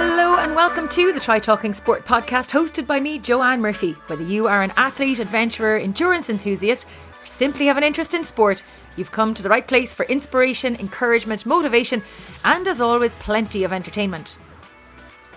Hello and welcome to the Try Talking Sport podcast hosted by me, Joanne Murphy. Whether you are an athlete, adventurer, endurance enthusiast, or simply have an interest in sport, you've come to the right place for inspiration, encouragement, motivation, and as always, plenty of entertainment.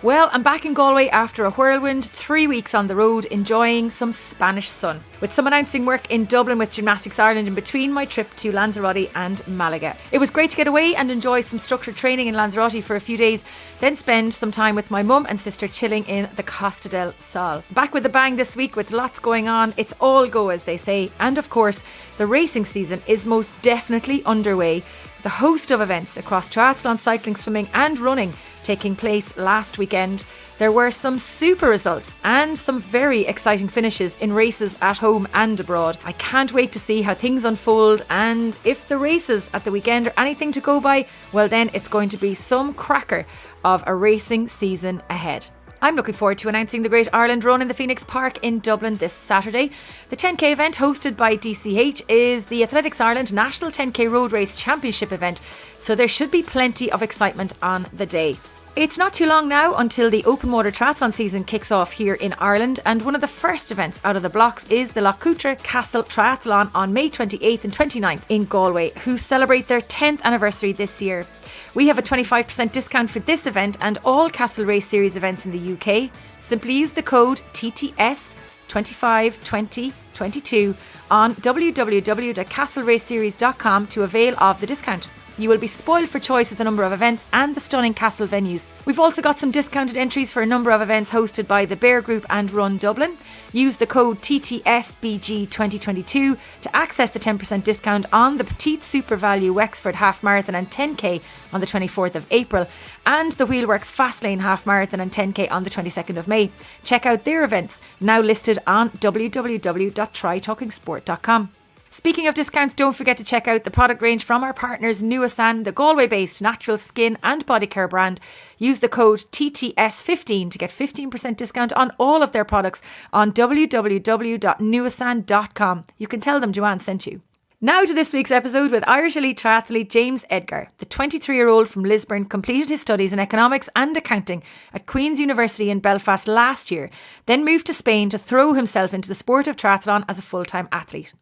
Well, I'm back in Galway after a whirlwind 3 weeks on the road enjoying some Spanish sun, with some announcing work in Dublin with Gymnastics Ireland in between my trip to Lanzarote and Malaga. It was great to get away and enjoy some structured training in Lanzarote for a few days, then spend some time with my mum and sister chilling in the Costa del Sol. Back with a bang this week with lots going on. It's all go, as they say, and of course the racing season is most definitely underway. The host of events across triathlon, cycling, swimming and running taking place last weekend. There were some super results and some very exciting finishes in races at home and abroad. I can't wait to see how things unfold, and if the races at the weekend are anything to go by, well then it's going to be some cracker of a racing season ahead. I'm looking forward to announcing the Great Ireland Run in the Phoenix Park in Dublin this Saturday. The 10k event hosted by DCH is the Athletics Ireland National 10k Road Race Championship event, so there should be plenty of excitement on the day. It's not too long now until the open water triathlon season kicks off here in Ireland, and one of the first events out of the blocks is the Loughcutre Castle Triathlon on May 28th and 29th in Galway, who celebrate their 10th anniversary this year. We have a 25% discount for this event and all Castle Race Series events in the UK. Simply use the code TTS252022 on www.castleraceseries.com to avail of the discount. You will be spoiled for choice at the number of events and the stunning castle venues. We've also got some discounted entries for a number of events hosted by the Bear Group and Run Dublin. Use the code TTSBG2022 to access the 10% discount on the Petite Super Value Wexford Half Marathon and 10k on the 24th of April and the Wheelworks Fastlane Half Marathon and 10k on the 22nd of May. Check out their events, now listed on www.trytalkingsport.com. Speaking of discounts, don't forget to check out the product range from our partners Nuasan, the Galway-based natural skin and body care brand. Use the code TTS15 to get 15% discount on all of their products on www.nuasan.com. You can tell them Joanne sent you. Now to this week's episode with Irish Elite Triathlete James Edgar. The 23-year-old from Lisburn completed his studies in economics and accounting at Queen's University in Belfast last year, then moved to Spain to throw himself into the sport of triathlon as a full-time athlete.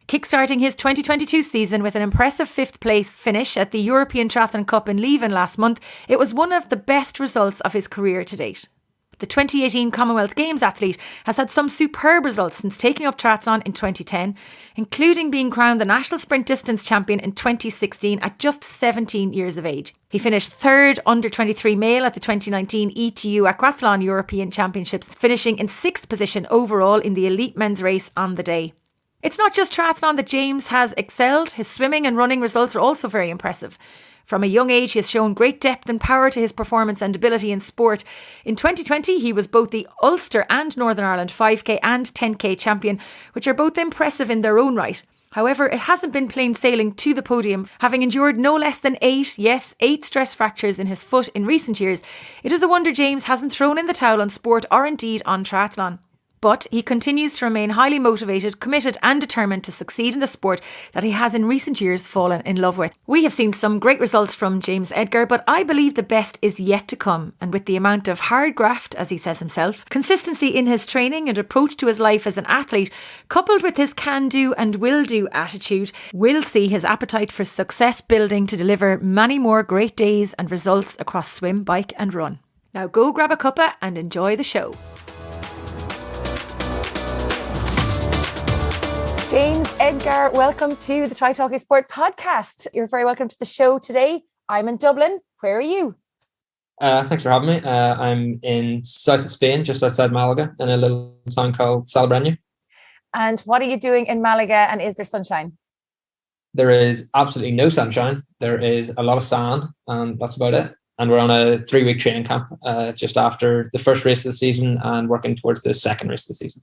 Kickstarting his 2022 season with an impressive 5th place finish at the European Triathlon Cup in Leivin last month, it was one of the best results of his career to date. The 2018 Commonwealth Games athlete has had some superb results since taking up triathlon in 2010, including being crowned the national sprint distance champion in 2016 at just 17 years of age. He finished 3rd under 23 male at the 2019 ETU Aquathlon European Championships, finishing in 6th position overall in the elite men's race on the day. It's not just triathlon that James has excelled. His swimming and running results are also very impressive. From a young age, he has shown great depth and power to his performance and ability in sport. In 2020, he was both the Ulster and Northern Ireland 5k and 10k champion, which are both impressive in their own right. However, it hasn't been plain sailing to the podium. Having endured no less than 8 stress fractures in his foot in recent years, it is a wonder James hasn't thrown in the towel on sport or indeed on triathlon. But he continues to remain highly motivated, committed and determined to succeed in the sport that he has in recent years fallen in love with. We have seen some great results from James Edgar, but I believe the best is yet to come. And with the amount of hard graft, as he says himself, consistency in his training and approach to his life as an athlete, coupled with his can-do and will-do attitude, we'll see his appetite for success building to deliver many more great days and results across swim, bike and run. Now go grab a cuppa and enjoy the show. James Edgar, welcome to the Try Talking Sport podcast. You're very welcome to the show today. I'm in Dublin. Where are you? Thanks for having me. I'm in south of Spain, just outside Malaga, in a little town called Salobreña. And what are you doing in Malaga, and is there sunshine? There is absolutely no sunshine. There is a lot of sand, and that's about it. And we're on a 3-week training camp just after the first race of the season and working towards the second race of the season.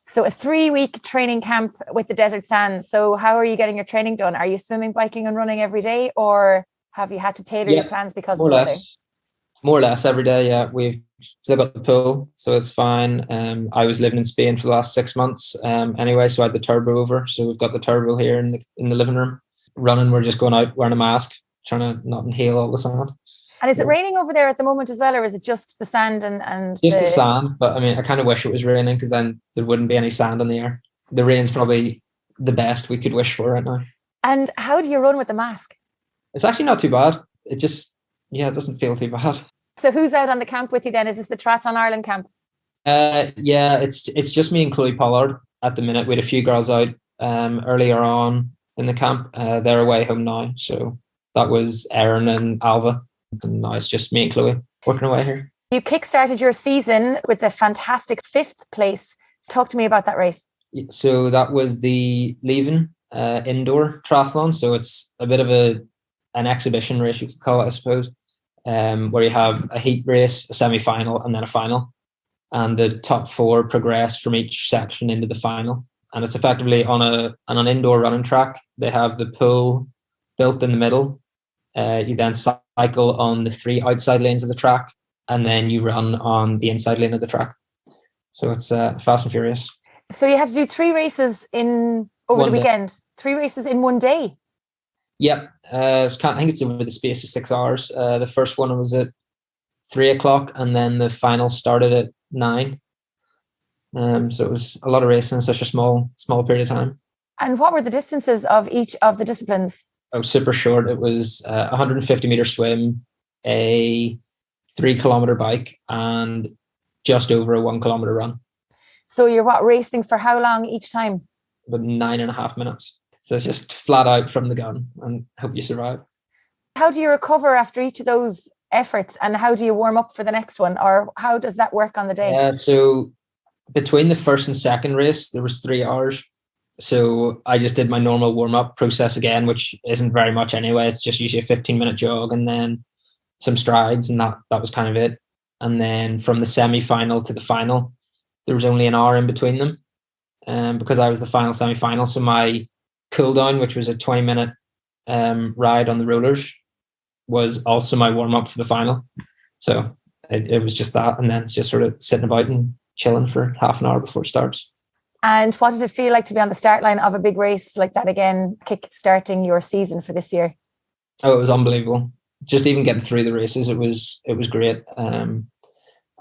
So a 3-week training camp with the desert sands. So how are you getting your training done? Are you swimming, biking and running every day, or have you had to tailor your plans because of the weather? More or less every day, yeah. We've still got the pool, so it's fine. I was living in Spain for the last 6 months anyway, so I had the turbo over. So we've got the turbo here in the living room. Running, we're just going out wearing a mask, trying to not inhale all the sand. And is it raining over there at the moment as well, or is it just the sand and just the sand? But I mean, I kind of wish it was raining, because then there wouldn't be any sand on the air. The rain's probably the best we could wish for right now. And how do you run with the mask? It's actually not too bad. It just, it doesn't feel too bad. So who's out on the camp with you then? Is this the Triathlon Ireland camp? Yeah, it's just me and Chloe Pollard at the minute. We had a few girls out earlier on in the camp. They're away home now. So that was Erin and Alva. And now it's just me and Chloe working away here. You kickstarted your season with a fantastic 5th place. Talk to me about that race. So that was the Leivin indoor triathlon. So it's a bit of an exhibition race, you could call it, I suppose, where you have a heat race, a semi-final, and then a final. And the top 4 progress from each section into the final. And it's effectively on an indoor running track. They have the pool built in the middle. You then cycle on the 3 outside lanes of the track, and then you run on the inside lane of the track. So it's fast and furious. So you had to do 3 races over the weekend. 3 races in one day. Yep. I think it's over the space of 6 hours. The first one was at 3:00, and then the final started at 9. So it was a lot of racing in such a small period of time. And what were the distances of each of the disciplines? Oh, super short. It was 150 meter swim, a 3 kilometer bike, and just over a 1 kilometer run. So you're racing for how long each time? About 9.5 minutes. So it's just flat out from the gun, and hope you survive. How do you recover after each of those efforts, and how do you warm up for the next one, or how does that work on the day? So between the first and second race, there was 3 hours. So I just did my normal warm-up process again, which isn't very much anyway. It's just usually a 15-minute jog and then some strides, and that was kind of it. And then from the semi-final to the final, there was only an hour in between them, because I was the final semi-final. So my cool down, which was a 20-minute ride on the rollers, was also my warm-up for the final. So it was just that, and then it's just sort of sitting about and chilling for half an hour before it starts. And what did it feel like to be on the start line of a big race like that again, kick-starting your season for this year? Oh, it was unbelievable. Just even getting through the races, it was great. And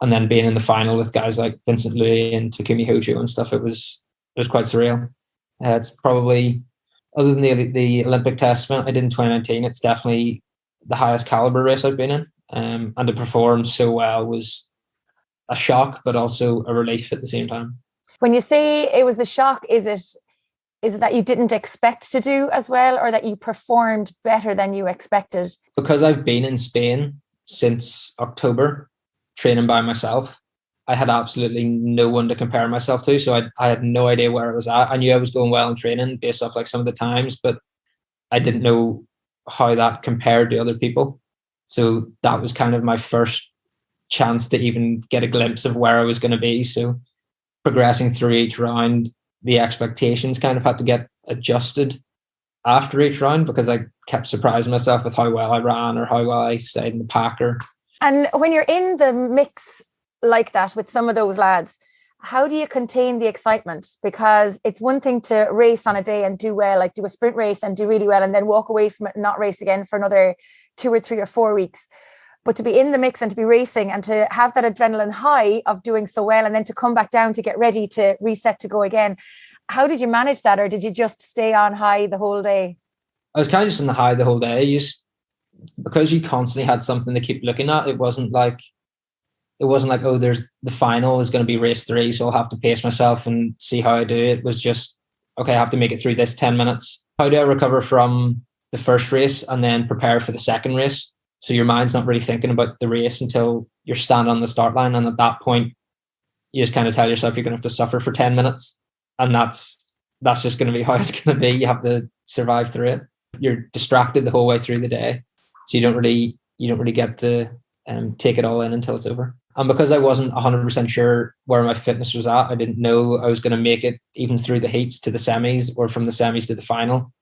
then being in the final with guys like Vincent Louis and Takumi Hojo and stuff, it was quite surreal. It's probably, other than the Olympic test event I did in 2019, it's definitely the highest caliber race I've been in. And to perform so well was a shock, but also a relief at the same time. When you say it was a shock, is it that you didn't expect to do as well, or that you performed better than you expected? Because I've been in Spain since October, training by myself, I had absolutely no one to compare myself to. So I had no idea where I was at. I knew I was going well in training based off like some of the times, but I didn't know how that compared to other people. So that was kind of my first chance to even get a glimpse of where I was going to be. So progressing through each round, the expectations kind of had to get adjusted after each round, because I kept surprising myself with how well I ran or how well I stayed in the pack. And when you're in the mix like that with some of those lads, how do you contain the excitement? Because it's one thing to race on a day and do well, like do a sprint race and do really well, and then walk away from it and not race again for another 2 or 3 or 4 weeks. But to be in the mix and to be racing and to have that adrenaline high of doing so well, and then to come back down to get ready to reset to go again. How did you manage that? Or did you just stay on high the whole day? I was kind of just on the high the whole day. Because you constantly had something to keep looking at. It wasn't like, oh, there's the final is going to be race 3, so I'll have to pace myself and see how I do. It was just, okay, I have to make it through this 10 minutes. How do I recover from the first race and then prepare for the second race? So your mind's not really thinking about the race until you're standing on the start line. And at that point, you just kind of tell yourself you're going to have to suffer for 10 minutes. And that's just going to be how it's going to be. You have to survive through it. You're distracted the whole way through the day. So you don't really get to take it all in until it's over. And because I wasn't 100% sure where my fitness was at, I didn't know I was going to make it even through the heats to the semis or from the semis to the final.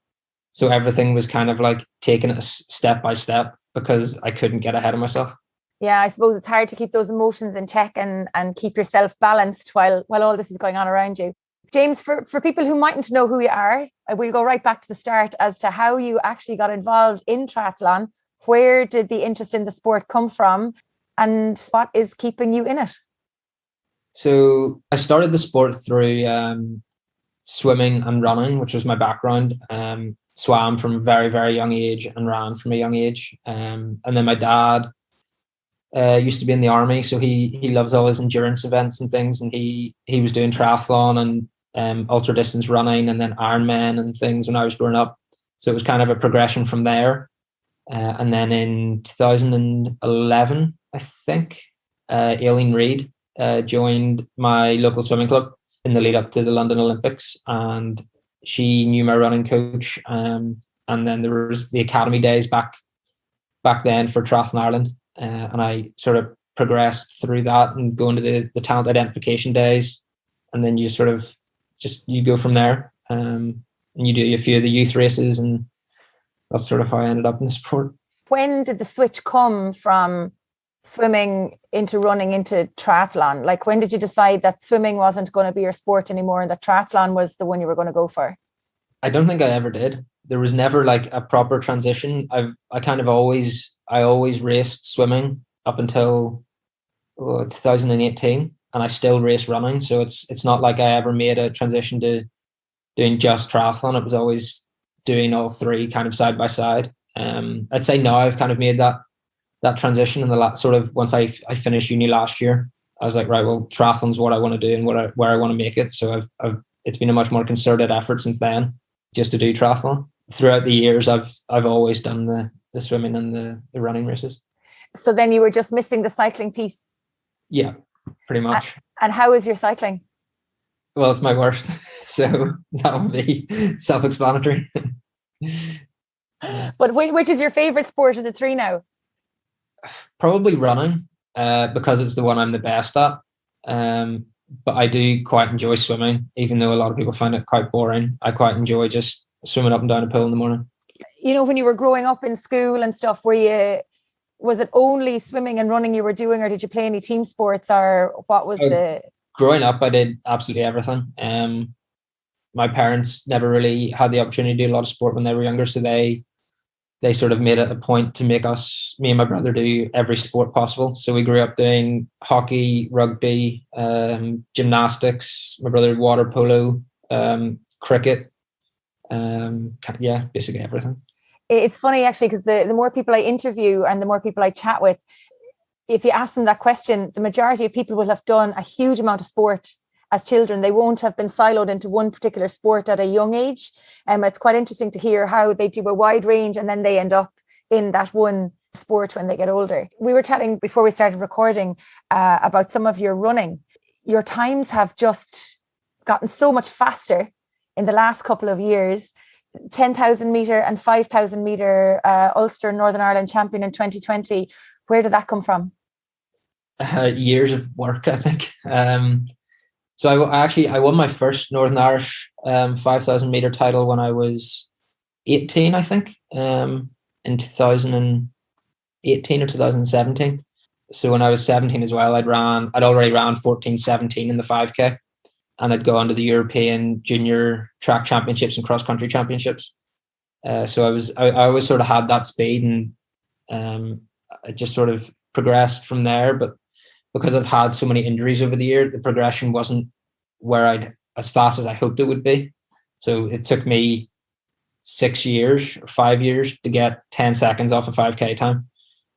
So everything was kind of like taking it step by step, because I couldn't get ahead of myself. Yeah, I suppose it's hard to keep those emotions in check and keep yourself balanced while all this is going on around you. James, for people who mightn't know who you are, we'll go right back to the start as to how you actually got involved in triathlon, Where did the interest in the sport come from, and what is keeping you in it? So I started the sport through swimming and running, which was my background. Swam from a very, very young age and ran from a young age. And then my dad used to be in the army, so he loves all his endurance events and things. And he was doing triathlon and ultra distance running, and then Ironman and things when I was growing up. So it was kind of a progression from there. And then in 2011, I think, Aileen Reid joined my local swimming club in the lead up to the London Olympics, and she knew my running coach. And then there was the academy days back then for Triathlon Ireland, and I sort of progressed through that and going to the talent identification days, and then you sort of you go from there, and you do a few of the youth races, and that's sort of how I ended up in the sport. When did the switch come from swimming into running into triathlon? Like, when did you decide that swimming wasn't going to be your sport anymore and that triathlon was the one you were going to go for? I don't think I ever did. There was never like a proper transition. I always raced swimming up until 2018, and I still race running. So it's not like I ever made a transition to doing just triathlon. It was always doing all three kind of side by side. I'd say now I've kind of made that transition in the sort of once I finished uni last year. I was like, right, well, triathlon's what I want to do and where I want to make it. So it's been a much more concerted effort since then just to do triathlon. Throughout the years, I've always done the swimming and the running races. So then you were just missing the cycling piece. Yeah, pretty much. And how is your cycling? Well, it's my worst. So that would be self-explanatory. But which is your favorite sport of the three now? Probably running, because it's the one I'm the best at. But I do quite enjoy swimming, even though a lot of people find it quite boring. I quite enjoy just swimming up and down a pool in the morning. You know, when you were growing up in school and stuff, was it only swimming and running you were doing, or did you play any team sports, or what was Growing up, I did absolutely everything. My parents never really had the opportunity to do a lot of sport when they were younger, so they sort of made it a point to make me and my brother do every sport possible. So we grew up doing hockey, rugby, gymnastics, my brother water polo, cricket, basically everything. It's funny actually, because the more people I interview and the more people I chat with, if you ask them that question, the majority of people will have done a huge amount of sport as children. They won't have been siloed into one particular sport at a young age. It's quite interesting to hear how they do a wide range and then they end up in that one sport when they get older. We were chatting before we started recording about some of your running. Your times have just gotten so much faster in the last couple of years. 10,000 metre and 5,000 metre Ulster Northern Ireland champion in 2020. Where did that come from? Years of work, I think. So I won my first Northern Irish 5,000 metre title when I was 18, I think, in 2018 or 2017. So when I was 17 as well, I'd already ran 14:17 in the 5K, and I'd go on to the European Junior Track Championships and Cross Country Championships. So I always sort of had that speed, and I just sort of progressed from there. But because I've had so many injuries over the year, the progression wasn't as fast as I hoped it would be. So it took me 6 years or 5 years to get 10 seconds off a 5K time.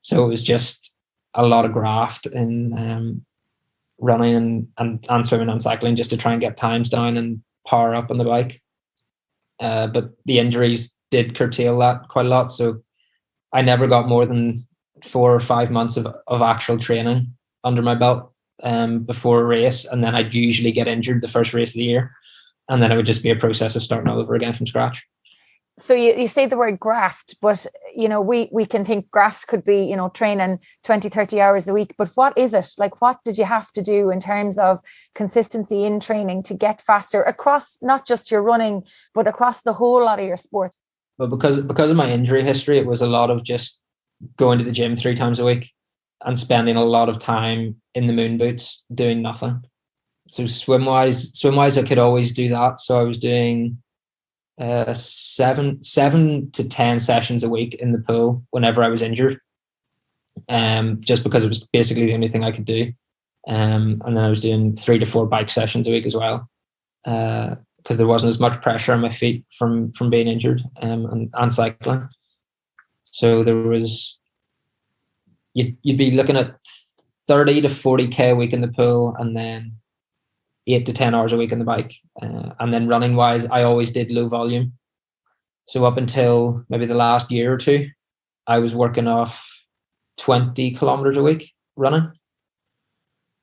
So it was just a lot of graft in running and swimming and cycling just to try and get times down and power up on the bike. But the injuries did curtail that quite a lot. So I never got more than 4 or 5 months of actual training under my belt before a race, and then I'd usually get injured the first race of the year, and then it would just be a process of starting all over again from scratch. So you say the word graft, but you know we can think graft could be, you know, training 20-30 hours a week, but what is it? Like, what did you have to do in terms of consistency in training to get faster across not just your running but across the whole lot of your sport? But because of my injury history, it was a lot of just going to the gym 3 times a week and spending a lot of time in the moon boots doing nothing. So swim wise, I could always do that. So I was doing seven to 10 sessions a week in the pool whenever I was injured. Just because it was basically the only thing I could do. And then I was doing 3 to 4 bike sessions a week as well, because there wasn't as much pressure on my feet from being injured, and cycling. So there was, you'd be looking at 30 to 40k a week in the pool, and then 8 to 10 hours a week on the bike. And then running wise, I always did low volume. So up until maybe the last year or two, I was working off 20 kilometers a week running.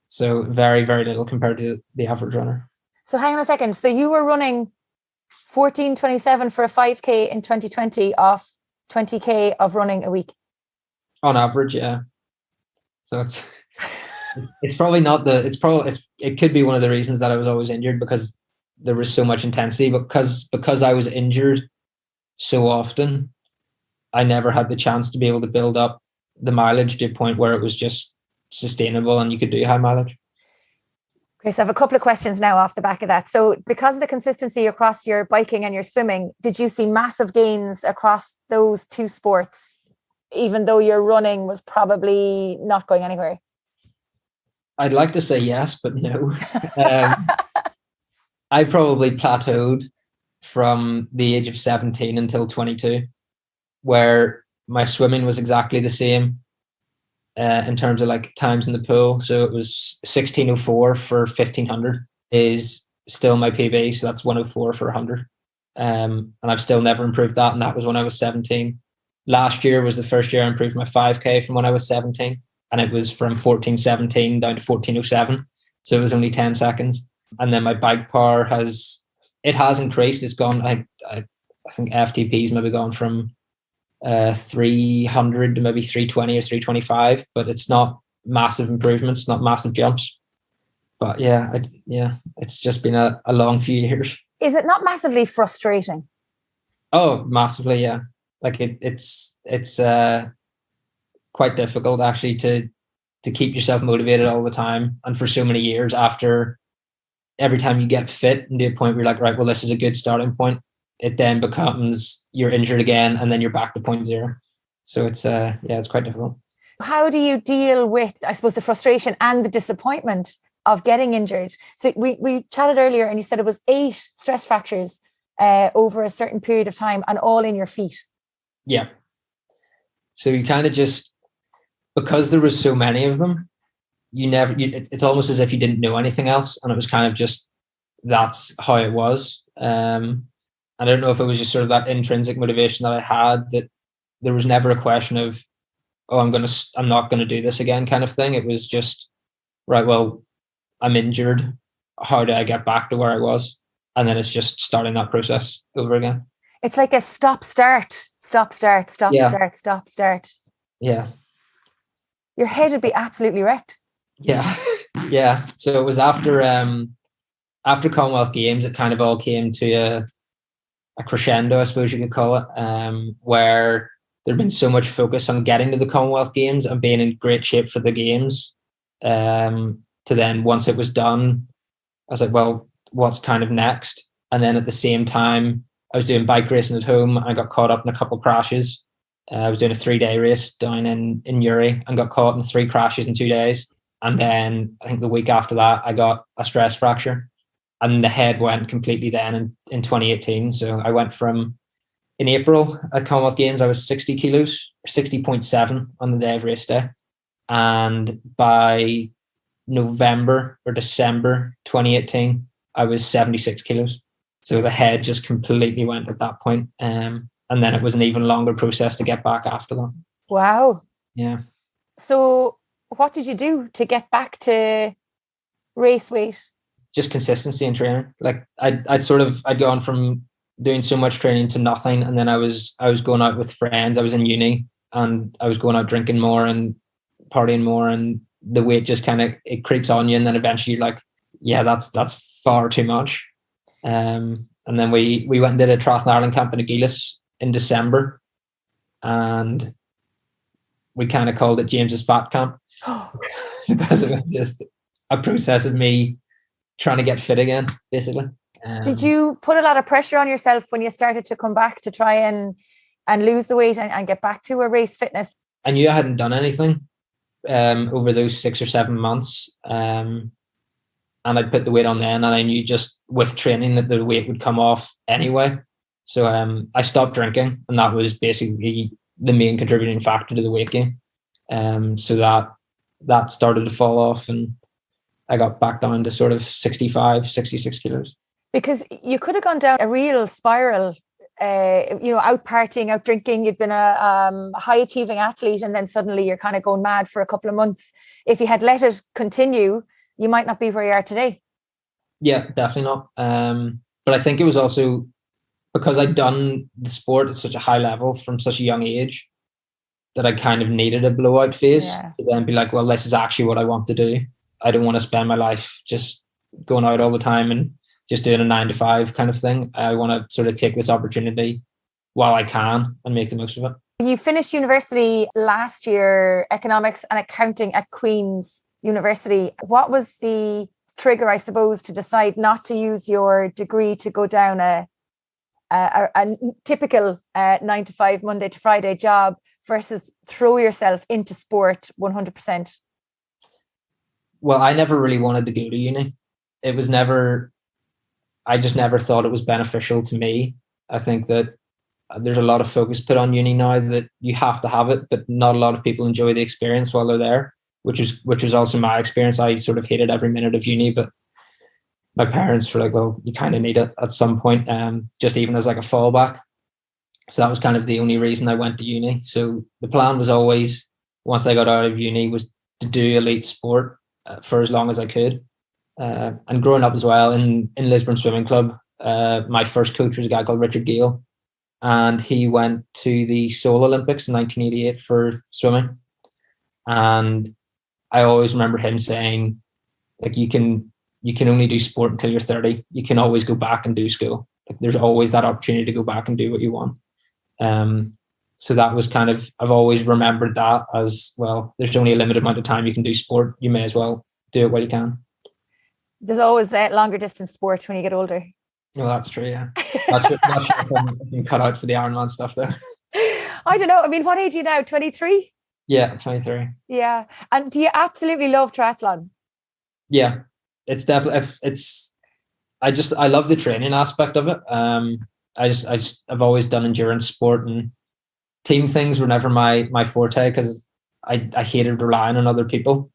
So very, very little compared to the average runner. So hang on a second. So you were running 14:27 for a 5k in 2020 off 20k of running a week? On average, yeah. So it's probably not it could be one of the reasons that I was always injured, because there was so much intensity. But because I was injured so often, I never had the chance to be able to build up the mileage to a point where it was just sustainable and you could do high mileage. Okay, so I have a couple of questions now off the back of that. So because of the consistency across your biking and your swimming, did you see massive gains across those two sports, even though your running was probably not going anywhere? I'd like to say yes, but no. I probably plateaued from the age of 17 until 22, where my swimming was exactly the same in terms of like times in the pool. So it was 16:04 for 1500 is still my PB. So that's 1:04 for 100. And I've still never improved that. And that was when I was 17. Last year was the first year I improved my 5K from when I was 17. And it was from 14:17 down to 14:07. So it was only 10 seconds. And then my bike power has increased. It's gone, I think FTP's maybe gone from 300 to maybe 320 or 325, but it's not massive improvements, not massive jumps. But yeah, it's just been a long few years. Is it not massively frustrating? Oh, massively, yeah. Like it's quite difficult actually to keep yourself motivated all the time, and for so many years after. Every time you get fit and to a point where you're like, right, well, this is a good starting point, it then becomes you're injured again, and then you're back to 0. So it's it's quite difficult. How do you deal with, I suppose, the frustration and the disappointment of getting injured? So we chatted earlier, and you said it was 8 stress fractures over a certain period of time, and all in your feet. Yeah. So you kind of just, because there was so many of them, it's almost as if you didn't know anything else, and it was kind of just that's how it was. I don't know if it was just sort of that intrinsic motivation that I had, that there was never a question of, oh, I'm not gonna do this again kind of thing. It was just, right, well, I'm injured. How do I get back to where I was? And then it's just starting that process over again. It's like a stop start. Yeah. Your head would be absolutely wrecked. Yeah. Yeah. So it was after Commonwealth Games, it kind of all came to a crescendo, I suppose you could call it, where there'd been so much focus on getting to the Commonwealth Games and being in great shape for the games. To then, once it was done, I was like, well, what's kind of next? And then at the same time, I was doing bike racing at home, and I got caught up in a couple of crashes. I was doing a 3-day race down in Uri and got caught in 3 crashes in 2 days. And then I think the week after that, I got a stress fracture, and the head went completely then in 2018. So I went from, in April at Commonwealth Games, I was 60 kilos, 60.7 on the day of race day. And by November or December 2018, I was 76 kilos. So the head just completely went at that point. And then it was an even longer process to get back after that. Wow. Yeah. So what did you do to get back to race weight? Just consistency in training. Like I'd gone from doing so much training to nothing. And then I was going out with friends. I was in uni, and I was going out drinking more and partying more, and the weight just kind of, it creeps on you. And then eventually you're like, yeah, that's far too much. And then we went and did a Triathlon Ireland camp in Agilis in December, and we kind of called it James's Fat Camp because it was just a process of me trying to get fit again, basically. Did you put a lot of pressure on yourself when you started to come back to try and lose the weight and get back to a race fitness? I knew I hadn't done anything over those 6 or 7 months. And I'd put the weight on then, and I knew just with training that the weight would come off anyway. So I stopped drinking, and that was basically the main contributing factor to the weight gain. So that started to fall off, and I got back down to sort of 65, 66 kilos. Because you could have gone down a real spiral, out partying, out drinking. You'd been a high achieving athlete, and then suddenly you're kind of going mad for a couple of months. If you had let it continue, you might not be where you are today. Yeah, definitely not. But I think it was also because I'd done the sport at such a high level from such a young age that I kind of needed a blowout phase to then be like, well, this is actually what I want to do. I don't want to spend my life just going out all the time and just doing a 9-to-5 kind of thing. I want to sort of take this opportunity while I can and make the most of it. You finished university last year, economics and accounting at Queen's University. What was the trigger, I suppose, to decide not to use your degree to go down a typical 9-to-5 Monday to Friday job versus throw yourself into sport 100%? Well, I never really wanted to go to uni. I just never thought it was beneficial to me. I think that there's a lot of focus put on uni now that you have to have it, but not a lot of people enjoy the experience while they're there, which was also my experience. I sort of hated every minute of uni, but my parents were like, well, you kind of need it at some point, just even as like a fallback. So that was kind of the only reason I went to uni. So the plan was always, once I got out of uni, was to do elite sport for as long as I could. And growing up as well in Lisburn Swimming Club, my first coach was a guy called Richard Gale, and he went to the Seoul Olympics in 1988 for swimming. And I always remember him saying, like, you can only do sport until you're 30. You can always go back and do school. Like, there's always that opportunity to go back and do what you want. So that was kind of, I've always remembered that as, well, there's only a limited amount of time you can do sport. You may as well do it while you can. There's always longer distance sports when you get older. Well, that's true, yeah. Not sure if I'm cut out for the Ironman stuff, though. I don't know. I mean, what age are you now? 23? Yeah, 23. Yeah. And do you absolutely love triathlon? Yeah, it's definitely, I love the training aspect of it. I've always done endurance sport, and team things were never my forte because I hated relying on other people.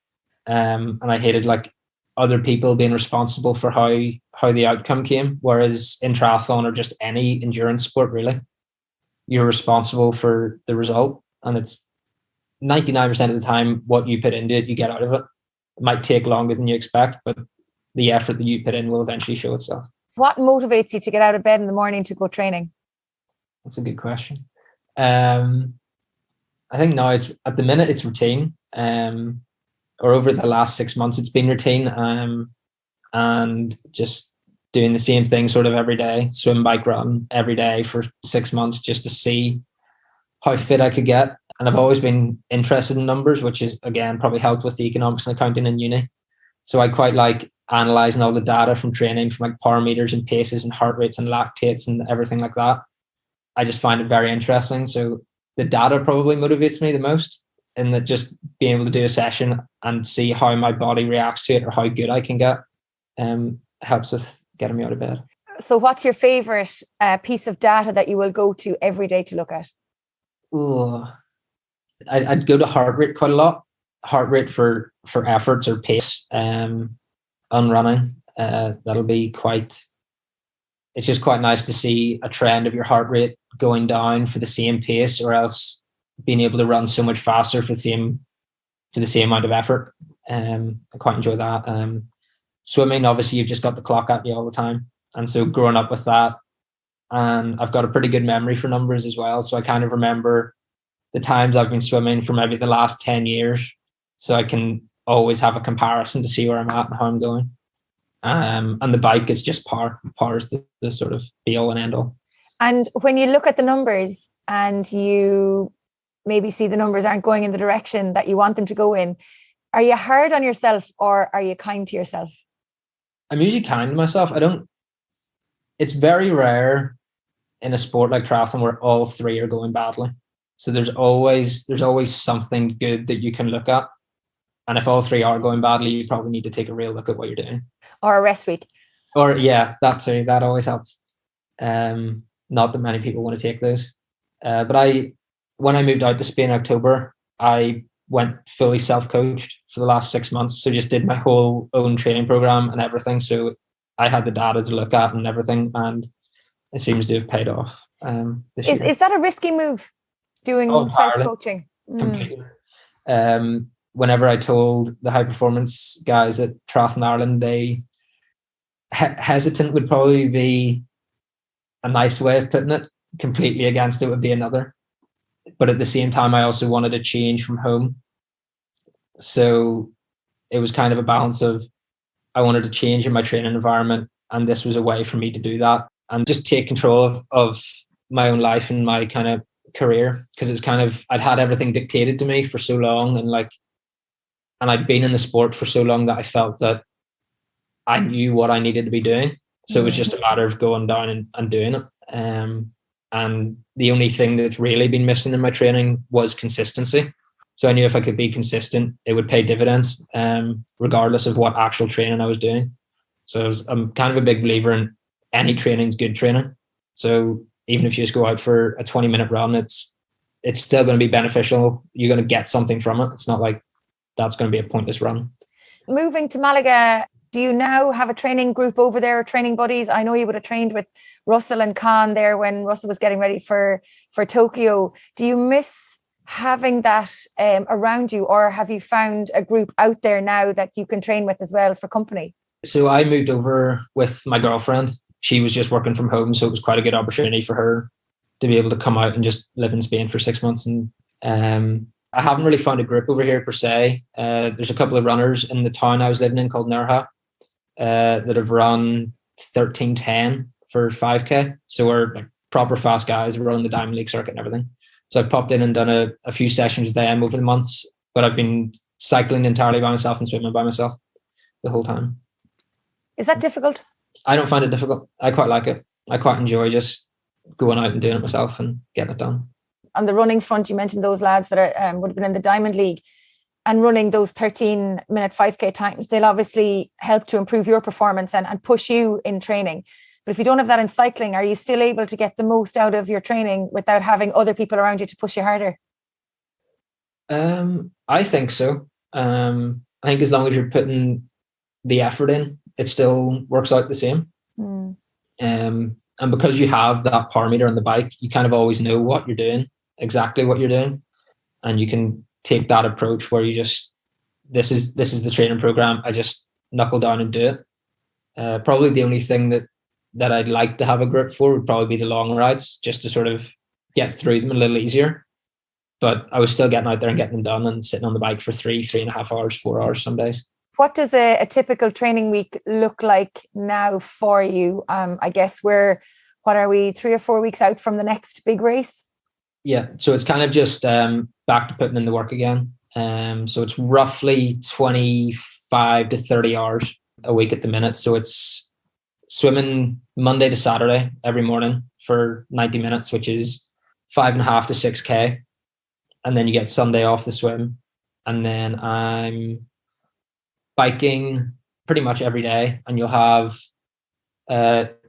And I hated like other people being responsible for how the outcome came. Whereas in triathlon or just any endurance sport, really, you're responsible for the result. And it's 99% of the time what you put into it, you get out of it. It might take longer than you expect, but the effort that you put in will eventually show itself. What motivates you to get out of bed in the morning to go training? That's a good question. I think now at the minute it's routine. Or over the last 6 months, it's been routine, and just doing the same thing sort of every day, swim, bike, run every day for 6 months just to see how fit I could get. And I've always been interested in numbers, which is, again, probably helped with the economics and accounting in uni. So I quite like analysing all the data from training, from like power meters and paces and heart rates and lactates and everything like that. I just find it very interesting. So the data probably motivates me the most. And that just being able to do a session and see how my body reacts to it or how good I can get helps with getting me out of bed. So what's your favorite piece of data that you will go to every day to look at? I'd go to heart rate quite a lot. Heart rate for efforts or pace on running. That'll be it's just quite nice to see a trend of your heart rate going down for the same pace, or else being able to run so much faster for the same amount of effort. I quite enjoy that. Swimming, obviously, you've just got the clock at you all the time. And so growing up with that, and I've got a pretty good memory for numbers as well. So I kind of remember the times I've been swimming for maybe the last 10 years. So I can always have a comparison to see where I'm at and how I'm going. And the bike is just par. Par is the sort of be all and end all. And when you look at the numbers and you maybe see the numbers aren't going in the direction that you want them to go in, are you hard on yourself or are you kind to yourself? I'm usually kind to myself. I don't it's very rare in a sport like triathlon where all three are going badly. So there's always something good that you can look at. And if all three are going badly, you probably need to take a real look at what you're doing. Or a rest week. Or yeah, that too. That always helps. Not that many people want to take those. But when I moved out to Spain in October, I went fully self-coached for the last 6 months. So just did my whole own training program and everything. So I had the data to look at and everything, and it seems to have paid off. This year. Is that a risky move, doing self-coaching? Completely. Whenever I told the high performance guys at Triathlon Ireland, they hesitant would probably be a nice way of putting it. Completely against it would be another. But at the same time, I also wanted to change from home. So it was kind of a balance of, I wanted to change in my training environment, and this was a way for me to do that and just take control of my own life and my kind of career, because it's kind of, I'd had everything dictated to me for so long, and I'd been in the sport for so long that I felt that I knew what I needed to be doing. So it was just a matter of going down and doing it. And the only thing that's really been missing in my training was consistency. So I knew if I could be consistent, it would pay dividends, regardless of what actual training I was doing. So I'm kind of a big believer in any training is good training. So even if you just go out for a 20-minute run, it's still going to be beneficial. You're going to get something from it. It's not like that's going to be a pointless run. Moving to Malaga, do you now have a training group over there, training buddies? I know you would have trained with Russell and Khan there when Russell was getting ready for Tokyo. Do you miss having that around you, or have you found a group out there now that you can train with as well for company? So I moved over with my girlfriend. She was just working from home, so it was quite a good opportunity for her to be able to come out and just live in Spain for 6 months. And I haven't really found a group over here per se. There's a couple of runners in the town I was living in called Nerja that have run 13:10 for 5K. So we're like proper fast guys. We're running the Diamond League circuit and everything. So I've popped in and done a few sessions with them over the months, but I've been cycling entirely by myself and swimming by myself the whole time. Is that difficult? I don't find it difficult. I quite like it. I quite enjoy just going out and doing it myself and getting it done. On the running front, you mentioned those lads that are, would have been in the Diamond League and running those 13-minute 5K times. They'll obviously help to improve your performance and push you in training. But if you don't have that in cycling, are you still able to get the most out of your training without having other people around you to push you harder? I think so. I think as long as you're putting the effort in, it still works out the same. And because you have that power meter on the bike, you kind of always know what you're doing, exactly what you're doing. And you can take that approach where you just, this is the training program. I just knuckle down and do it. Probably the only thing that I'd like to have a group for would probably be the long rides, just to sort of get through them a little easier. But I was still getting out there and getting them done and sitting on the bike for 3.5 hours, 4 hours some days. What does a typical training week look like now for you? I guess what are we, 3 or 4 weeks out from the next big race? Yeah, so it's kind of just back to putting in the work again. So it's roughly 25 to 30 hours a week at the minute. So it's swimming Monday to Saturday every morning for 90 minutes, which is 5.5 to 6K. And then you get Sunday off the swim. And then I'm biking pretty much every day, and you'll have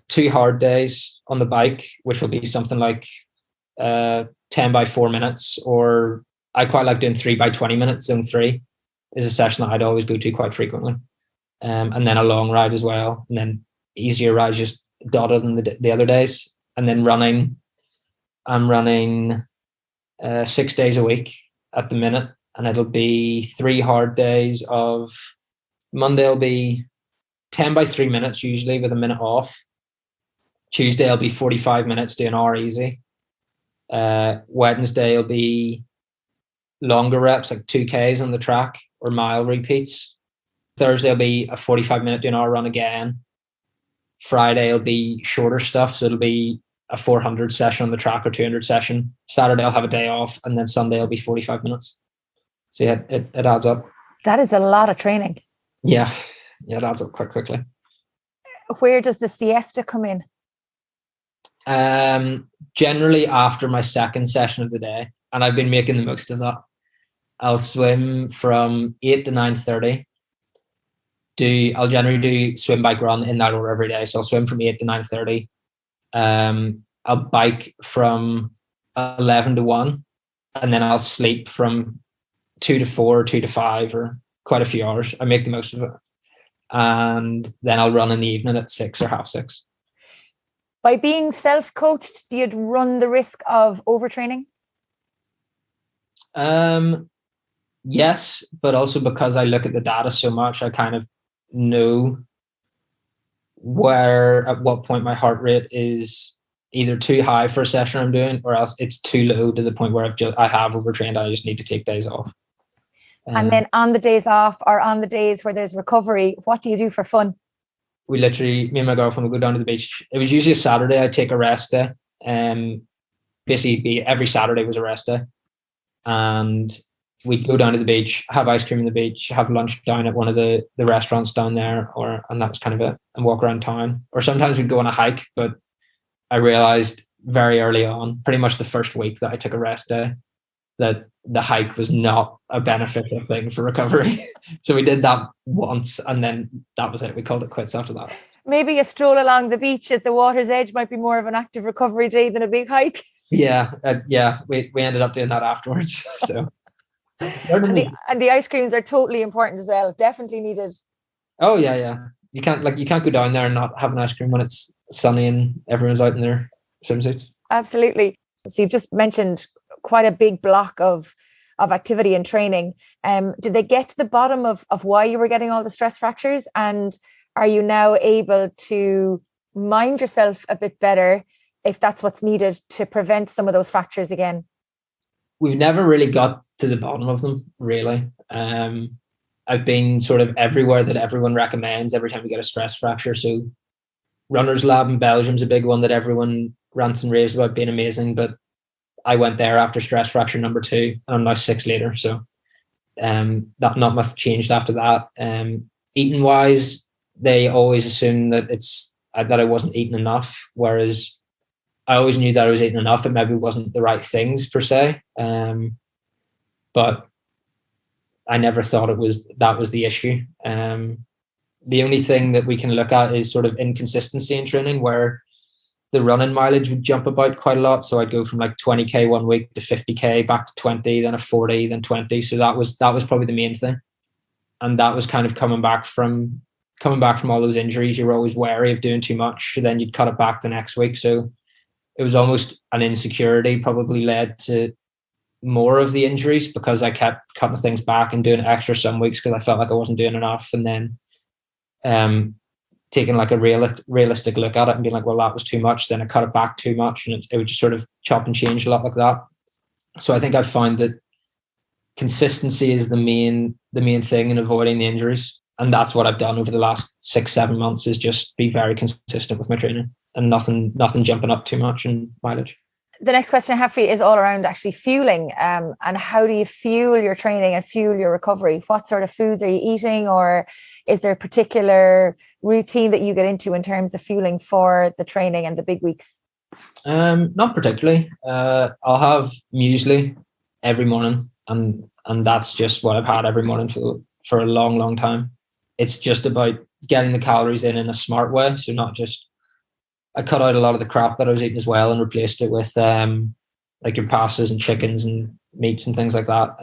2 hard days on the bike, which will be something like 10 by 4 minutes, or I quite like doing 3 by 20 minutes. Zone 3 is a session that I'd always go to quite frequently. And then a long ride as well, and then easier rides just dotted in the other days. And then I'm running 6 days a week at the minute, and it'll be 3 hard days of Monday will be 10 by 3 minutes usually with a minute off. Tuesday will be 45 minutes doing R easy. Wednesday will be longer reps like 2Ks on the track or mile repeats. Thursday will be a 45-minute doing R run again. Friday will be shorter stuff, so it'll be a 400 session on the track or 200 session. Saturday I'll have a day off, and then Sunday will be 45 minutes. So yeah, it adds up. That is a lot of training. Yeah, it adds up quite quickly. Where does the siesta come in? Generally after my second session of the day, and I've been making the most of that. I'll swim from 8 to 9:30. I'll generally do swim, bike, run in that order every day. So I'll swim from 8 to 9:30. I'll bike from 11 to 1, and then I'll sleep from 2 to 4, 2 to 5, or quite a few hours. I make the most of it. And then I'll run in the evening at 6 or half 6. By being self-coached, do you run the risk of overtraining? Yes, but also because I look at the data so much, I kind of know at what point my heart rate is either too high for a session I'm doing, or else it's too low to the point where I have overtrained. I just need to take days off. And then on the days off, or on the days where there's recovery, what do you do for fun? Me and my girlfriend would go down to the beach. It was usually a Saturday. I'd take a rest day. Basically, every Saturday was a rest day. And we'd go down to the beach, have ice cream on the beach, have lunch down at one of the restaurants down there, and that was kind of it, and walk around town. Or sometimes we'd go on a hike, but I realized very early on, pretty much the first week that I took a rest day, that the hike was not a beneficial thing for recovery. So we did that once, and then that was it. We called it quits after that. Maybe a stroll along the beach at the water's edge might be more of an active recovery day than a big hike. Yeah. We ended up doing that afterwards. So. and the ice creams are totally important as well. Definitely needed. Oh yeah. You can't go down there and not have an ice cream when it's sunny and everyone's out in their swimsuits. Absolutely. So you've just mentioned quite a big block of activity and training. Did they get to the bottom of why you were getting all the stress fractures? And are you now able to mind yourself a bit better if that's what's needed to prevent some of those fractures again? We've never really got to the bottom of them, really. I've been sort of everywhere that everyone recommends every time we get a stress fracture. So Runner's Lab in Belgium is a big one that everyone rants and raves about being amazing, but I went there after stress fracture number 2, and I'm now 6 later. So that not much changed after that. Eating wise, they always assume that that I wasn't eating enough, whereas I always knew that I was eating enough. It maybe wasn't the right things per se, but I never thought that was the issue. The only thing that we can look at is sort of inconsistency in training, where the running mileage would jump about quite a lot. So I'd go from like 20k one week to 50k, back to 20, then a 40, then 20. So that was probably the main thing. And that was kind of coming back from all those injuries. You were always wary of doing too much, so then you'd cut it back the next week. So it was almost an insecurity probably led to more of the injuries, because I kept cutting things back and doing extra some weeks because I felt like I wasn't doing enough. And then taking like a realistic look at it and being like, well, that was too much. Then I cut it back too much, and it would just sort of chop and change a lot like that. So I think I've found that consistency is the main thing in avoiding the injuries. And that's what I've done over the last 6-7 months, is just be very consistent with my training and nothing jumping up too much in mileage. The next question I have for you is all around actually fueling, and how do you fuel your training and fuel your recovery? What sort of foods are you eating, or is there a particular routine that you get into in terms of fueling for the training and the big weeks? Not particularly. I'll have muesli every morning, and that's just what I've had every morning for a long, long time. It's just about getting the calories in a smart way. So not just, I cut out a lot of the crap that I was eating as well and replaced it with like your pastas and chickens and meats and things like that,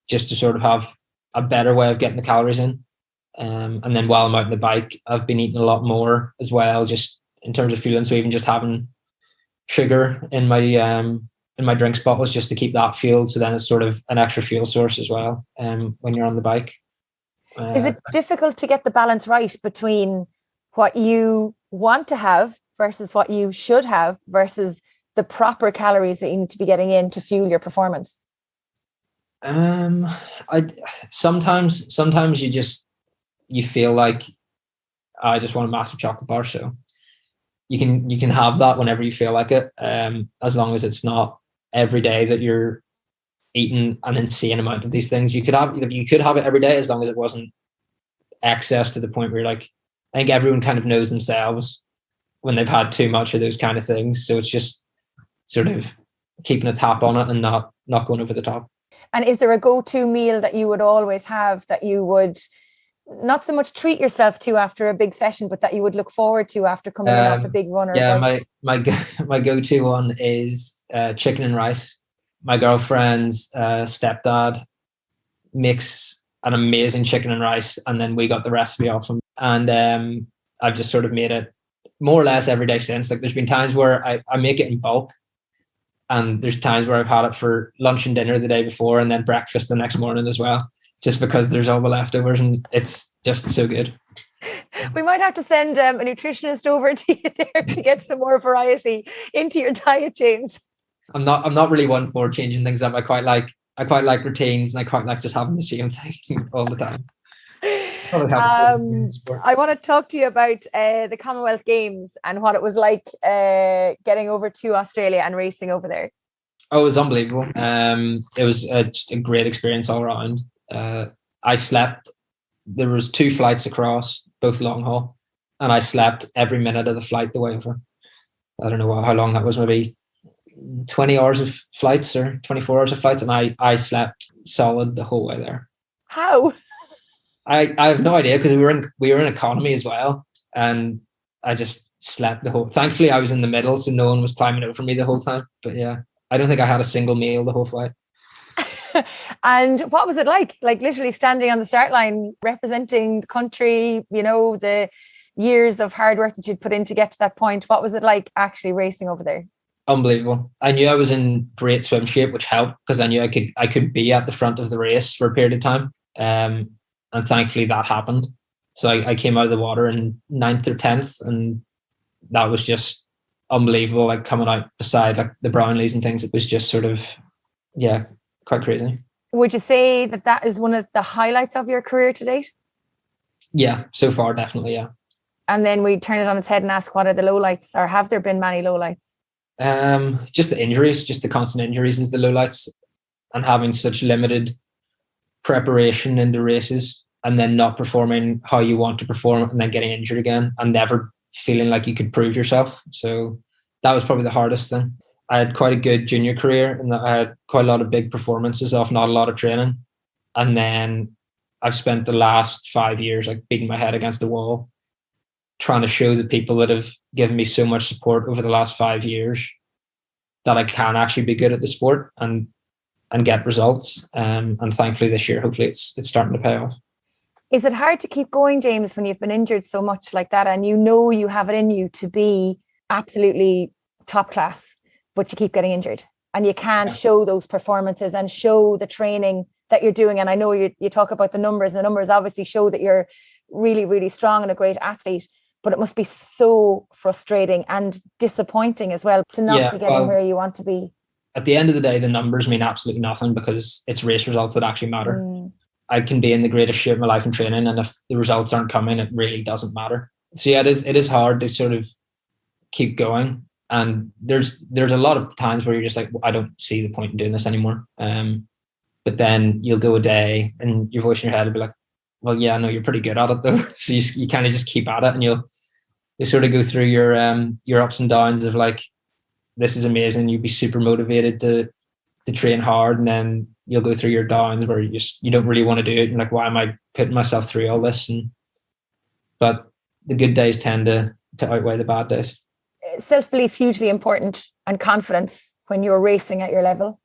just to sort of have a better way of getting the calories in. And then while I'm out on the bike, I've been eating a lot more as well, just in terms of fueling. So even just having sugar in my drinks bottles just to keep that fueled. So then it's sort of an extra fuel source as well when you're on the bike. Is it difficult to get the balance right between what you want to have versus what you should have versus the proper calories that you need to be getting in to fuel your performance? Sometimes you feel like I just want a massive chocolate bar. So you can have that whenever you feel like it, as long as it's not every day that you're eating an insane amount of these things. You could have it every day, as long as it wasn't excess to the point where you're like, I think everyone kind of knows themselves when they've had too much of those kind of things. So it's just sort of keeping a tap on it and not going over the top. And is there a go-to meal that you would always have, that you would not so much treat yourself to after a big session, but that you would look forward to after coming in off a big run? My go-to one is chicken and rice. My girlfriend's stepdad makes an amazing chicken and rice, and then we got the recipe off him, and I've just sort of made it more or less every day since. Like, there's been times where I make it in bulk, and there's times where I've had it for lunch and dinner the day before, and then breakfast the next morning as well, just because there's all the leftovers, and it's just so good. We might have to send a nutritionist over to you there to get some more variety into your diet, James. I'm not really one for changing things up. I quite like routines, and I quite like just having the same thing all the time. I want to talk to you about the Commonwealth Games and what it was like getting over to Australia and racing over there. Oh, it was unbelievable. It was just a great experience all around. I slept. There was 2 flights across, both long haul, and I slept every minute of the flight the way over. I don't know how long that was, maybe 20 hours of flights or 24 hours of flights, and I slept solid the whole way there. How? I have no idea, because we were in economy as well, and I just slept the whole. Thankfully, I was in the middle, so no one was climbing over me the whole time. But yeah, I don't think I had a single meal the whole flight. And what was it like? Like, literally standing on the start line, representing the country, you know, the years of hard work that you'd put in to get to that point. What was it like actually racing over there? Unbelievable. I knew I was in great swim shape, which helped, because I knew I could be at the front of the race for a period of time. And thankfully that happened. So I came out of the water in 9th or 10th, and that was just unbelievable. Like, coming out beside like the Brownlees and things, it was just sort of, yeah, quite crazy. Would you say that is one of the highlights of your career to date? Yeah, so far, definitely, yeah. And then we turn it on its head and ask, what are the lowlights, or have there been many lowlights? Just the injuries, just the constant injuries is the lowlights, and having such limited preparation into races, and then not performing how you want to perform, and then getting injured again, and never feeling like you could prove yourself. So that was probably the hardest thing. I had quite a good junior career, and I had quite a lot of big performances off not a lot of training. And then I've spent the last 5 years like beating my head against the wall, trying to show the people that have given me so much support over the last 5 years that I can actually be good at the sport and get results. And thankfully this year, hopefully it's starting to pay off. Is it hard to keep going, James, when you've been injured so much like that, and you know you have it in you to be absolutely top class, but you keep getting injured and you can't show those performances and show the training that you're doing? And I know you talk about the numbers, and the numbers obviously show that you're really, really strong and a great athlete, but it must be so frustrating and disappointing as well to not be getting where you want to be. At the end of the day, the numbers mean absolutely nothing, because it's race results that actually matter. I can be in the greatest shape of my life in training, and if the results aren't coming, it really doesn't matter. So yeah, it is hard to sort of keep going. And there's a lot of times where you're just like, I don't see the point in doing this anymore. But then you'll go a day and your voice in your head will be like, well, yeah, no, you're pretty good at it though. So you kind of just keep at it, and you sort of go through your ups and downs of like, this is amazing. You'd be super motivated to train hard, and then you'll go through your downs where you don't really want to do it. You're like, why am I putting myself through all this? But the good days tend to outweigh the bad days. Self-belief hugely important, and confidence when you're racing at your level.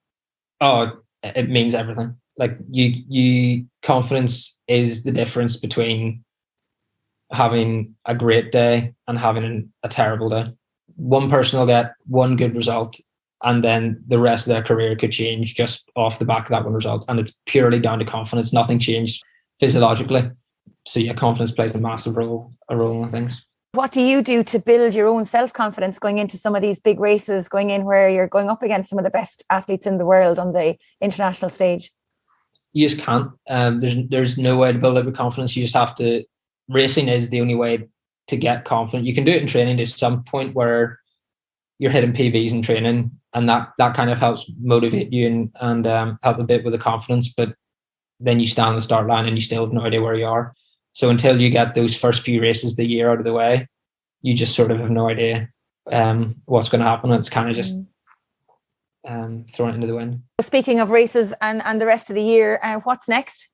Oh, it means everything. Like you confidence is the difference between having a great day and having a terrible day. One person will get one good result, and then the rest of their career could change just off the back of that one result. And it's purely down to confidence. Nothing changed physiologically. So yeah, confidence plays a massive role in things. What do you do to build your own self-confidence going into some of these big races, going in where you're going up against some of the best athletes in the world on the international stage? You just can't. There's no way to build up with confidence. You just have to. Racing is the only way to get confident. You can do it in training to some point where you're hitting PBs in training, and that kind of helps motivate you and help a bit with the confidence. But then you stand on the start line and you still have no idea where you are. So until you get those first few races of the year out of the way, you just sort of have no idea what's going to happen. It's kind of just thrown it into the wind. Speaking of races and the rest of the year, what's next?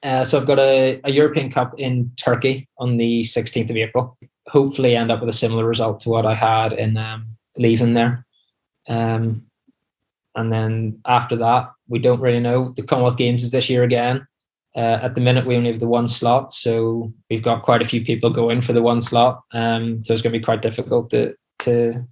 So I've got a European Cup in Turkey on the 16th of April. Hopefully end up with a similar result to what I had in Leivin there. And then after that, we don't really know. The Commonwealth Games is this year again. At the minute, we only have the one slot. So we've got quite a few people going for the one slot. So it's going to be quite difficult to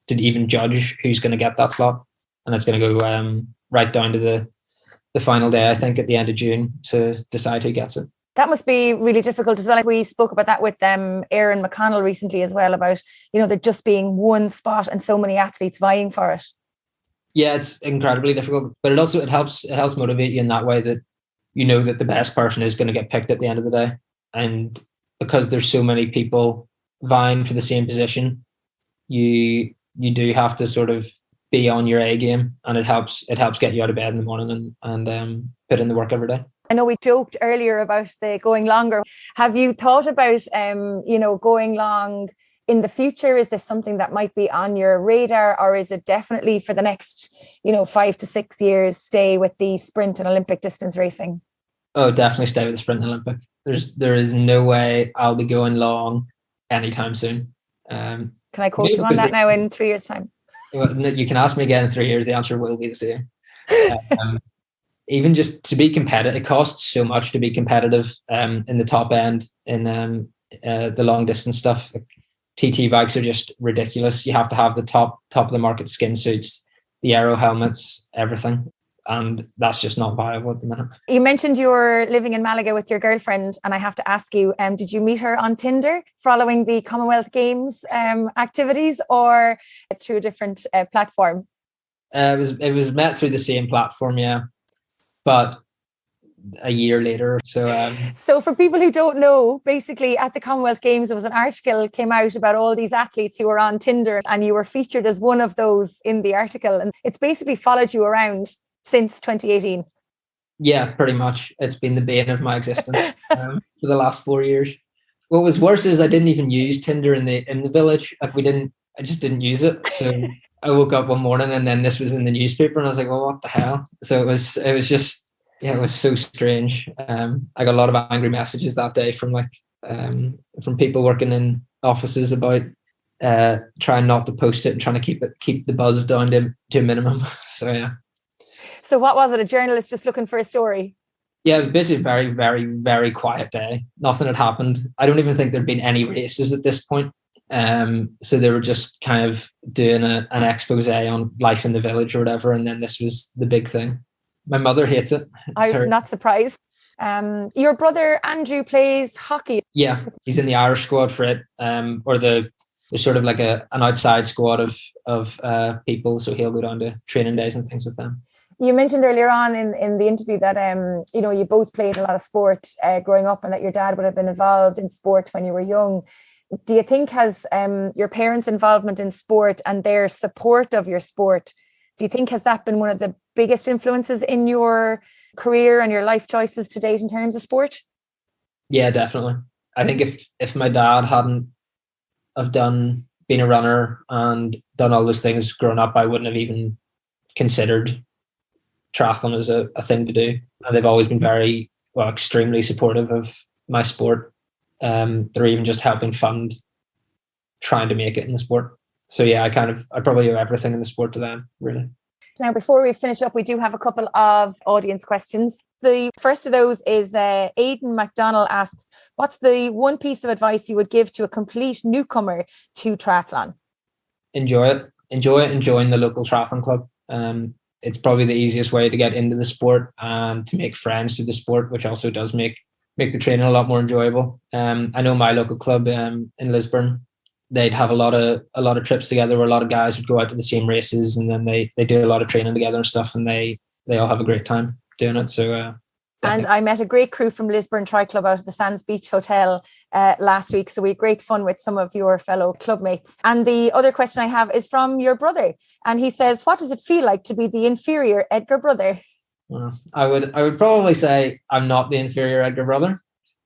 even judge who's going to get that slot. And it's going to go right down to the final day, I think, at the end of June to decide who gets it. That must be really difficult as well. Like we spoke about that with Aaron McConnell recently as well, about, there just being one spot and so many athletes vying for it. Yeah, it's incredibly difficult, but it helps motivate you in that way, that you know that the best person is going to get picked at the end of the day. And because there's so many people vying for the same position, you do have to sort of be on your A game, and it helps get you out of bed in the morning and put in the work every day. I know we joked earlier about the going longer. Have you thought about going long in the future? Is this something that might be on your radar, or is it definitely for the next 5 to 6 years stay with the sprint and Olympic distance racing? Oh, definitely stay with the sprint and Olympic. There is no way I'll be going long anytime soon. Can I quote you on that now in 3 years' time? You can ask me again in 3 years. The answer will be the same. Even just to be competitive, it costs so much to be competitive in the top end in the long distance stuff. TT bikes are just ridiculous. You have to have the top of the market skin suits, the aero helmets, everything. And that's just not viable at the minute. You mentioned you were living in Malaga with your girlfriend, and I have to ask you, did you meet her on Tinder following the Commonwealth Games activities, or through a different platform? It was met through the same platform, yeah, but a year later. So for people who don't know, basically at the Commonwealth Games, there was an article came out about all these athletes who were on Tinder, and you were featured as one of those in the article, and it's basically followed you around since 2018. Yeah, pretty much. It's been the bane of my existence for the last 4 years. What was worse is I didn't even use Tinder in the village. Like I just didn't use it. So I woke up one morning and then this was in the newspaper, and I was like, well, what the hell? So it was just, yeah, it was so strange. I got a lot of angry messages that day from from people working in offices about trying not to post it and trying to keep the buzz down to a minimum. So yeah. So what was it? A journalist just looking for a story? Yeah, basically a very, very, very quiet day. Nothing had happened. I don't even think there'd been any races at this point. So they were just kind of doing an expose on life in the village or whatever. And then this was the big thing. My mother hates it. I'm not surprised. Your brother Andrew plays hockey. Yeah, he's in the Irish squad for it. There's sort of like an outside squad of people. So he'll go down to training days and things with them. You mentioned earlier on in the interview that you both played a lot of sport growing up, and that your dad would have been involved in sport when you were young. Do you think has your parents' involvement in sport and their support of your sport, do you think has that been one of the biggest influences in your career and your life choices to date in terms of sport? Yeah, definitely. I think if my dad hadn't have been a runner and done all those things growing up, I wouldn't have even considered triathlon is a thing to do. And they've always been extremely supportive of my sport. They're even just helping fund trying to make it in the sport. So yeah, I probably owe everything in the sport to them, really. Now, before we finish up, we do have a couple of audience questions. The first of those is Aidan McDonnell asks, what's the one piece of advice you would give to a complete newcomer to triathlon? Enjoy it and join the local triathlon club. It's probably the easiest way to get into the sport and to make friends through the sport, which also does make the training a lot more enjoyable. I know my local club in Lisburn, they'd have a lot of trips together where a lot of guys would go out to the same races, and then they do a lot of training together and stuff, and they all have a great time doing it. So and I met a great crew from Lisburn Tri Club out at the Sands Beach Hotel last week. So we had great fun with some of your fellow clubmates. And the other question I have is from your brother. And he says, what does it feel like to be the inferior Edgar brother? Well, I would probably say I'm not the inferior Edgar brother.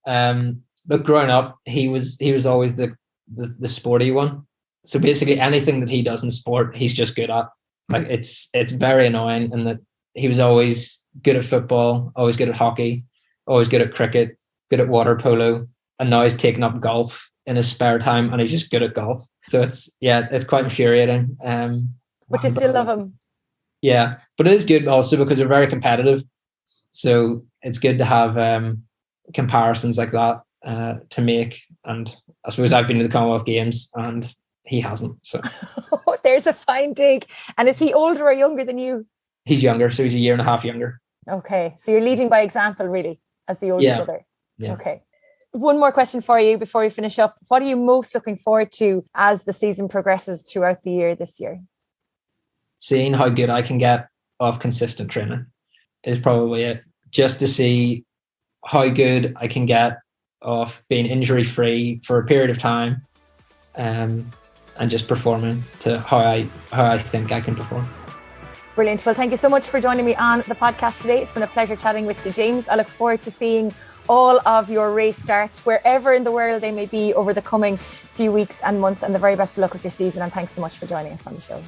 But growing up, he was always the the sporty one. So basically anything that he does in sport, he's just good at. Like it's very annoying, and that he was always good at football, always good at hockey, always good at cricket, good at water polo, and now he's taken up golf in his spare time, and he's just good at golf. So it's quite infuriating. But you still love him. Yeah, but it is good also because we're very competitive. So it's good to have comparisons like that to make. And I suppose I've been to the Commonwealth Games and he hasn't. So there's a fine dig. And is he older or younger than you? He's younger, so he's a year and a half younger. Okay, so you're leading by example, really, as the older brother. Yeah. Okay. One more question for you before we finish up. What are you most looking forward to as the season progresses throughout the year this year? Seeing how good I can get off consistent training is probably it. Just to see how good I can get off being injury free for a period of time, and just performing to how I think I can perform. Brilliant. Well, thank you so much for joining me on the podcast today. It's been a pleasure chatting with you, James. I look forward to seeing all of your race starts wherever in the world they may be over the coming few weeks and months, and the very best of luck with your season. And thanks so much for joining us on the show.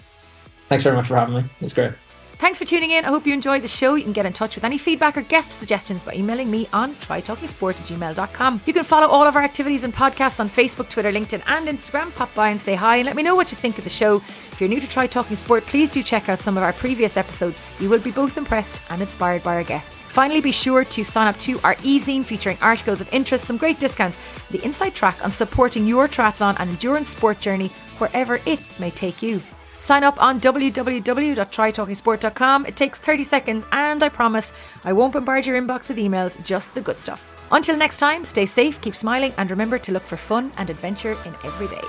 Thanks very much for having me. It was great. Thanks for tuning in. I hope you enjoyed the show. You can get in touch with any feedback or guest suggestions by emailing me on trytalkingsport@gmail.com. You can follow all of our activities and podcasts on Facebook, Twitter, LinkedIn and Instagram. Pop by and say hi and let me know what you think of the show. If you're new to Try Talking Sport, please do check out some of our previous episodes. You will be both impressed and inspired by our guests. Finally, be sure to sign up to our e-zine featuring articles of interest, some great discounts, the inside track on supporting your triathlon and endurance sport journey wherever it may take you. Sign up on www.trytalkingsport.com. It takes 30 seconds and I promise I won't bombard your inbox with emails, just the good stuff. Until next time, stay safe, keep smiling and remember to look for fun and adventure in every day.